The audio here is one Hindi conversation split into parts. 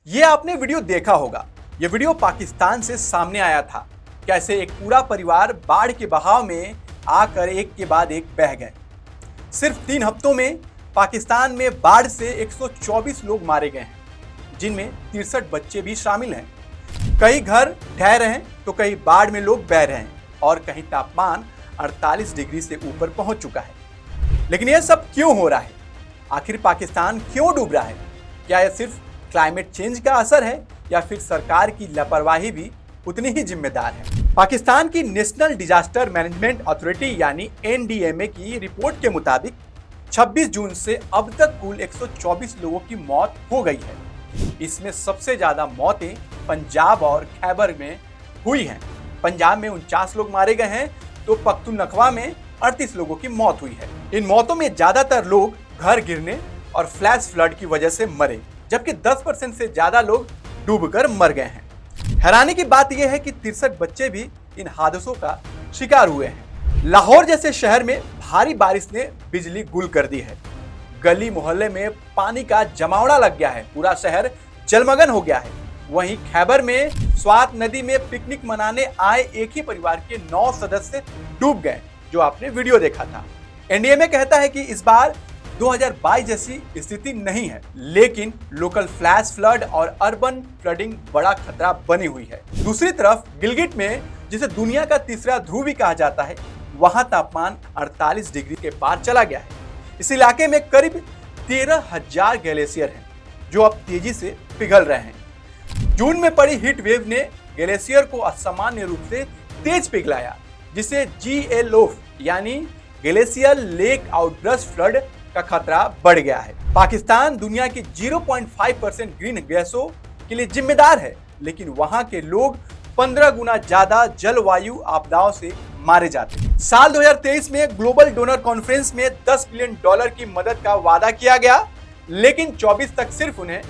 ये आपने वीडियो देखा होगा। ये वीडियो पाकिस्तान से सामने आया था। कैसे एक पूरा परिवार बाढ़ के बहाव में आकर एक के बाद एक बह गए। सिर्फ 3 हफ्तों में पाकिस्तान में बाढ़ से 124 लोग मारे गए हैं, जिनमें 63 बच्चे भी शामिल हैं। कई घर ढह रहे हैं तो कई बाढ़ में लोग बह रहे हैं और कहीं तापमान 48 डिग्री से ऊपर पहुंच चुका है। लेकिन यह सब क्यों हो रहा है? आखिर पाकिस्तान क्यों डूब रहा है? क्या यह सिर्फ क्लाइमेट चेंज का असर है या फिर सरकार की लापरवाही भी उतनी ही जिम्मेदार है? पाकिस्तान की नेशनल डिजास्टर मैनेजमेंट अथॉरिटी यानी NDMA की रिपोर्ट के मुताबिक 26 जून से अब तक कुल 124 लोगों की मौत हो गई है। इसमें सबसे ज्यादा मौतें पंजाब और खैबर में हुई हैं। पंजाब में 49 लोग मारे गए हैं तो पख्तूनख्वा में 38 लोगों की मौत हुई है। इन मौतों में ज्यादातर लोग घर गिरने और फ्लैश फ्लड की वजह से मरे, जबकि 10% से ज्यादा लोग डूबकर मर गए हैं। हैरानी की बात यह है कि 63 बच्चे भी इन हादसों का शिकार हुए हैं। लाहौर जैसे शहर में भारी बारिश ने बिजली गुल कर दी है। गली मोहल्ले में पानी का जमावड़ा लग गया है, पूरा शहर जलमग्न हो गया है। वहीं खैबर में स्वात नदी में पिकनिक मनाने आए एक ही परिवार के 9 सदस्य डूब गए, जो आपने वीडियो देखा था। NDMA कहता है कि इस बार 2022 जैसी स्थिति नहीं है, लेकिन लोकल फ्लैश फ्लड और अर्बन फ्लडिंग बड़ा खतरा बनी हुई है। दूसरी तरफ गिलगिट में, जिसे दुनिया का तीसरा ध्रुव भी कहा जाता है, वहां तापमान 48 डिग्री के पार चला गया है। इस इलाके में करीब 13,000 ग्लेशियर हैं, जो अब तेजी से पिघल रहे हैं। जून में पड़ी हीट वेव ने ग्लेशियर को असामान्य रूप से तेज पिघलाया, जिसे GLOF यानी ग्लेशियर लेक आउटबर्स्ट फ्लड का खतरा बढ़ गया है। पाकिस्तान दुनिया की 0.5% ग्रीन गैसों के लिए जिम्मेदार है, लेकिन वहां के लोग 15 गुना ज्यादा जलवायु आपदाओं से मारे जाते हैं। साल 2023 में ग्लोबल डोनर कॉन्फ्रेंस में $10 बिलियन की मदद का वादा किया गया, लेकिन 24 तक सिर्फ उन्हें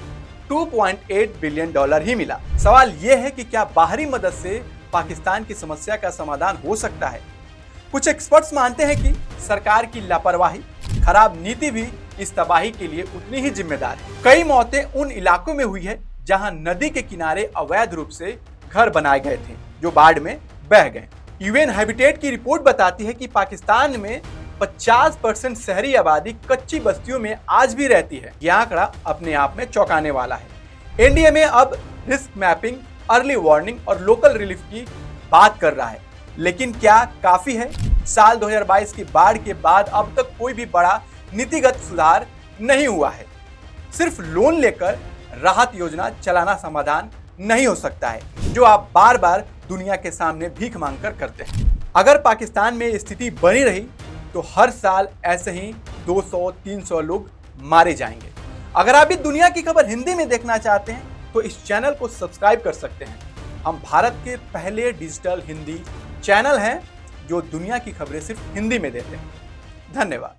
$2.8 बिलियन ही मिला। सवाल यह है कि क्या बाहरी मदद से पाकिस्तान की समस्या का समाधान हो सकता है? कुछ एक्सपर्ट्स मानते हैं कि सरकार की लापरवाही, खराब नीति भी इस तबाही के लिए उतनी ही जिम्मेदार है। कई मौतें उन इलाकों में हुई है जहां नदी के किनारे अवैध रूप से घर बनाए गए थे, जो बाढ़ में बह गए। UN हैबिटेट की रिपोर्ट बताती है कि पाकिस्तान में 50% शहरी आबादी कच्ची बस्तियों में आज भी रहती है। यह आंकड़ा अपने आप में चौंकाने वाला है। NDMA अब रिस्क मैपिंग, अर्ली वार्निंग और लोकल रिलीफ की बात कर रहा है, लेकिन क्या काफी है? साल 2022 की बाढ़ के बाद अब तक कोई भी बड़ा नीतिगत सुधार नहीं हुआ है। सिर्फ लोन लेकर राहत योजना चलाना समाधान नहीं हो सकता है, जो आप बार बार दुनिया के सामने भीख मांगकर करते हैं। अगर पाकिस्तान में स्थिति बनी रही तो हर साल ऐसे ही 200-300 लोग मारे जाएंगे। अगर आप भी दुनिया की खबर हिंदी में देखना चाहते हैं तो इस चैनल को सब्सक्राइब कर सकते हैं। हम भारत के पहले डिजिटल हिंदी चैनल हैं जो दुनिया की खबरें सिर्फ हिंदी में देते हैं। धन्यवाद।